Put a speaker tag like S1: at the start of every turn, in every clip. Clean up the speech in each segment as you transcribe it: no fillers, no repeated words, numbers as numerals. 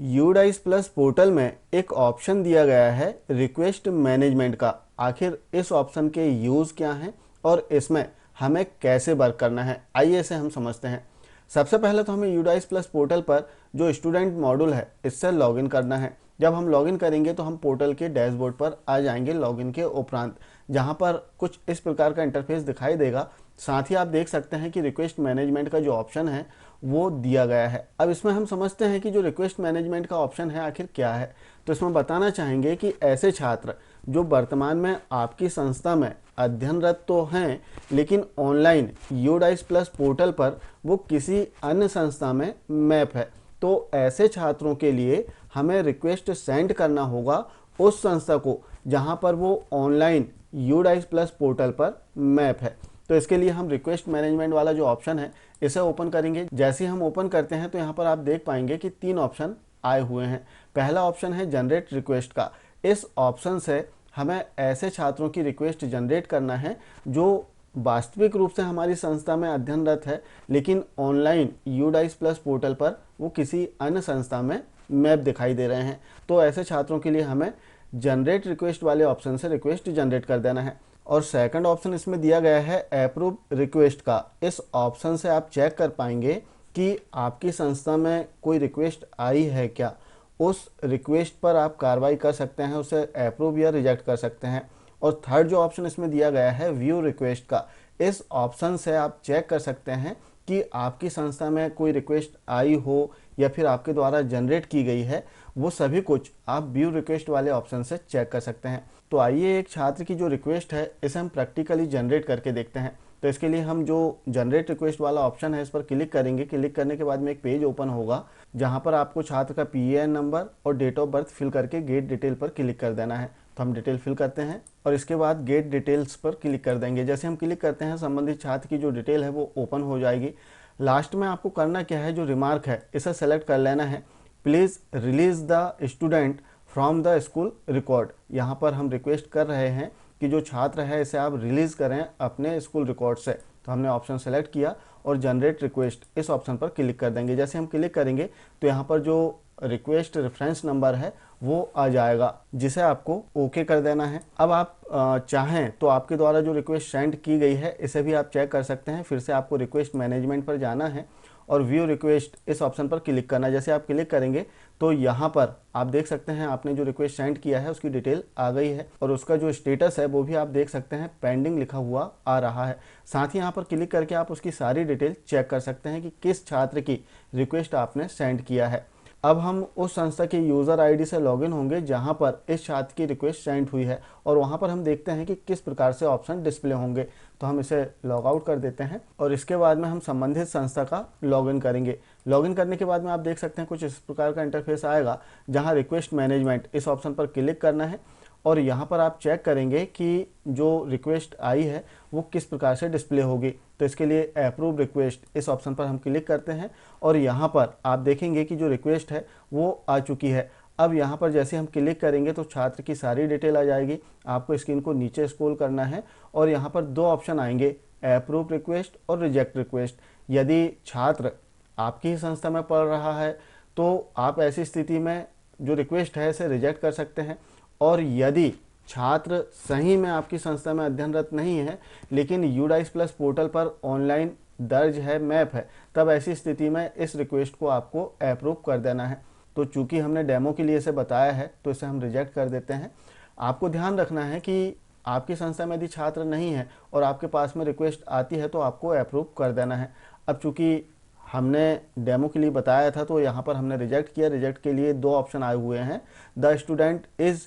S1: UDISE plus portal में एक option दिया गया है रिक्वेस्ट मैनेजमेंट का। आखिर इस ऑप्शन के यूज़ क्या हैं और इसमें हमें कैसे वर्क करना है, आइए इसे हम समझते हैं। सबसे पहले तो हमें यूडाइस प्लस पोर्टल पर जो स्टूडेंट मॉड्यूल है इससे लॉगिन करना है। जब हम लॉगिन करेंगे तो हम पोर्टल के डैशबोर्ड पर आ जाएंगे लॉगिन के उपरांत, जहां पर कुछ इस प्रकार का इंटरफेस दिखाई देगा। साथ ही आप देख सकते हैं कि रिक्वेस्ट मैनेजमेंट का जो ऑप्शन है वो दिया गया है। अब इसमें हम समझते हैं कि जो रिक्वेस्ट मैनेजमेंट का ऑप्शन है आखिर क्या है। तो इसमें बताना चाहेंगे कि ऐसे छात्र जो वर्तमान में आपकी संस्था में अध्ययनरत तो हैं, लेकिन ऑनलाइन यूडाइस प्लस पोर्टल पर वो किसी अन्य संस्था में मैप है, तो ऐसे छात्रों के लिए हमें रिक्वेस्ट सेंड करना होगा उस संस्था को जहां पर वो ऑनलाइन यूडाइस प्लस पोर्टल पर मैप है। तो इसके लिए हम रिक्वेस्ट मैनेजमेंट वाला जो ऑप्शन है इसे ओपन करेंगे। जैसे ही हम ओपन करते हैं तो यहाँ पर आप देख पाएंगे कि 3 ऑप्शन आए हुए हैं। पहला ऑप्शन है जनरेट रिक्वेस्ट का। इस ऑप्शन से हमें ऐसे छात्रों की रिक्वेस्ट जनरेट करना है जो वास्तविक रूप से हमारी संस्था में अध्ययनरत है, लेकिन ऑनलाइन यूडाइस प्लस पोर्टल पर वो किसी अन्य संस्था में मैप दिखाई दे रहे हैं। तो ऐसे छात्रों के लिए हमें जनरेट रिक्वेस्ट वाले ऑप्शन से रिक्वेस्ट जनरेट कर देना है। और सेकंड ऑप्शन इसमें दिया गया है अप्रूव रिक्वेस्ट का। इस ऑप्शन से आप चेक कर पाएंगे कि आपकी संस्था में कोई रिक्वेस्ट आई है क्या। उस रिक्वेस्ट पर आप कार्रवाई कर सकते हैं, उसे अप्रूव या रिजेक्ट कर सकते हैं। और थर्ड जो ऑप्शन इसमें दिया गया है व्यू रिक्वेस्ट का। इस ऑप्शन से आप चेक कर सकते हैं कि आपकी संस्था में कोई रिक्वेस्ट आई हो या फिर आपके द्वारा जनरेट की गई है, वो सभी कुछ आप व्यू रिक्वेस्ट वाले ऑप्शन से चेक कर सकते हैं। तो आइए एक छात्र की जो रिक्वेस्ट है इसे हम प्रैक्टिकली जनरेट करके देखते हैं। तो इसके लिए हम जो जनरेट रिक्वेस्ट वाला ऑप्शन है इस पर क्लिक करेंगे। क्लिक करने के बाद में एक पेज ओपन होगा जहां पर आपको छात्र का पीएएन नंबर और डेट ऑफ बर्थ फिल करके गेट डिटेल पर क्लिक कर देना है। तो हम डिटेल फिल करते हैं और इसके बाद गेट डिटेल्स पर क्लिक कर देंगे। जैसे हम क्लिक करते हैं संबंधित छात्र की जो डिटेल है वो ओपन हो जाएगी। लास्ट में आपको करना क्या है, जो रिमार्क है इसे सेलेक्ट कर लेना है। Please release the student from the school record. यहाँ पर हम रिक्वेस्ट कर रहे हैं कि जो छात्र है इसे आप रिलीज करें अपने स्कूल रिकॉर्ड से। तो हमने ऑप्शन सेलेक्ट किया और जनरेट रिक्वेस्ट इस ऑप्शन पर क्लिक कर देंगे। जैसे हम क्लिक करेंगे तो यहाँ पर जो रिक्वेस्ट रेफरेंस नंबर है वो आ जाएगा, जिसे आपको ओके कर देना है। अब आप चाहें तो आपके द्वारा जो रिक्वेस्ट सेंड की गई है इसे भी आप चेक कर सकते हैं। फिर से आपको रिक्वेस्ट मैनेजमेंट पर जाना है और व्यू रिक्वेस्ट इस ऑप्शन पर क्लिक करना है। जैसे आप क्लिक करेंगे तो यहाँ पर आप देख सकते हैं आपने जो रिक्वेस्ट सेंड किया है उसकी डिटेल आ गई है और उसका जो स्टेटस है वो भी आप देख सकते हैं पेंडिंग लिखा हुआ आ रहा है। साथ ही यहाँ पर क्लिक करके आप उसकी सारी डिटेल चेक कर सकते हैं कि किस छात्र की रिक्वेस्ट आपने सेंड किया है। अब हम उस संस्था की यूज़र आईडी से लॉगिन होंगे जहां पर इस छात्र की रिक्वेस्ट सेंड हुई है और वहां पर हम देखते हैं कि किस प्रकार से ऑप्शन डिस्प्ले होंगे। तो हम इसे लॉग आउट कर देते हैं और इसके बाद में हम संबंधित संस्था का लॉगिन करेंगे। लॉगिन करने के बाद में आप देख सकते हैं कुछ इस प्रकार का इंटरफेस आएगा जहां रिक्वेस्ट मैनेजमेंट इस ऑप्शन पर क्लिक करना है और यहाँ पर आप चेक करेंगे कि जो रिक्वेस्ट आई है वो किस प्रकार से डिस्प्ले होगी। तो इसके लिए अप्रूव रिक्वेस्ट इस ऑप्शन पर हम क्लिक करते हैं और यहाँ पर आप देखेंगे कि जो रिक्वेस्ट है वो आ चुकी है। अब यहाँ पर जैसे हम क्लिक करेंगे तो छात्र की सारी डिटेल आ जाएगी। आपको स्क्रीन को नीचे स्क्रॉल करना है और यहाँ पर 2 ऑप्शन आएंगे, अप्रूव रिक्वेस्ट और रिजेक्ट रिक्वेस्ट। यदि छात्र आपकी ही संस्था में पढ़ रहा है तो आप ऐसी स्थिति में जो रिक्वेस्ट है इसे रिजेक्ट कर सकते हैं। और यदि छात्र सही में आपकी संस्था में अध्ययनरत नहीं है लेकिन यूडाइस प्लस पोर्टल पर ऑनलाइन दर्ज है, मैप है, तब ऐसी स्थिति में इस रिक्वेस्ट को आपको अप्रूव कर देना है। तो चूंकि हमने डेमो के लिए इसे बताया है तो इसे हम रिजेक्ट कर देते हैं। आपको ध्यान रखना है कि आपकी संस्था में यदि छात्र नहीं है और आपके पास में रिक्वेस्ट आती है तो आपको अप्रूव कर देना है। अब चूंकि हमने डेमो के लिए बताया था तो यहाँ पर हमने रिजेक्ट किया। रिजेक्ट के लिए 2 ऑप्शन आए हुए हैं, the student is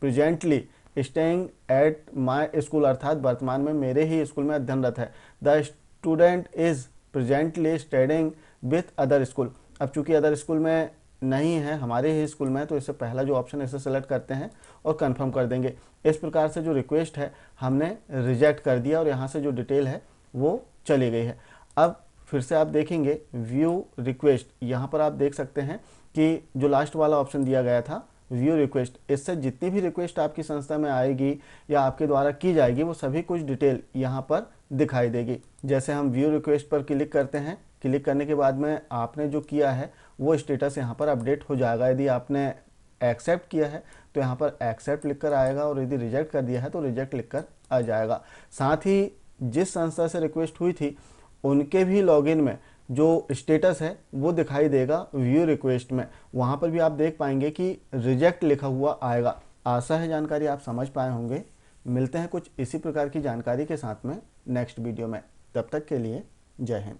S1: presently staying at my school, अर्थात वर्तमान में मेरे ही स्कूल में अध्ययनरत है। The student is presently studying with other school. अब चूंकि अदर स्कूल में नहीं है, हमारे ही स्कूल में, तो इससे पहला जो ऑप्शन है इसे सेलेक्ट करते हैं और कंफर्म कर देंगे। इस प्रकार से जो रिक्वेस्ट है हमने रिजेक्ट कर दिया और यहाँ से जो डिटेल है वो चली गई है। अब फिर से आप देखेंगे व्यू रिक्वेस्ट, यहाँ पर आप देख सकते हैं कि जो लास्ट वाला ऑप्शन दिया गया था व्यू रिक्वेस्ट, इससे जितनी भी रिक्वेस्ट आपकी संस्था में आएगी या आपके द्वारा की जाएगी वो सभी कुछ डिटेल यहाँ पर दिखाई देगी। जैसे हम व्यू रिक्वेस्ट पर क्लिक करते हैं क्लिक करने के बाद में आपने जो किया है वो स्टेटस यहाँ पर अपडेट हो जाएगा। यदि आपने एक्सेप्ट किया है तो यहाँ पर एक्सेप्ट लिख कर आएगा, और यदि रिजेक्ट कर दिया है तो रिजेक्ट लिख कर आ जाएगा। साथ ही जिस संस्था से रिक्वेस्ट हुई थी उनके भी लॉगिन में जो स्टेटस है वो दिखाई देगा व्यू रिक्वेस्ट में, वहाँ पर भी आप देख पाएंगे कि रिजेक्ट लिखा हुआ आएगा। आशा है जानकारी आप समझ पाए होंगे। मिलते हैं कुछ इसी प्रकार की जानकारी के साथ में नेक्स्ट वीडियो में। तब तक के लिए जय हिंद।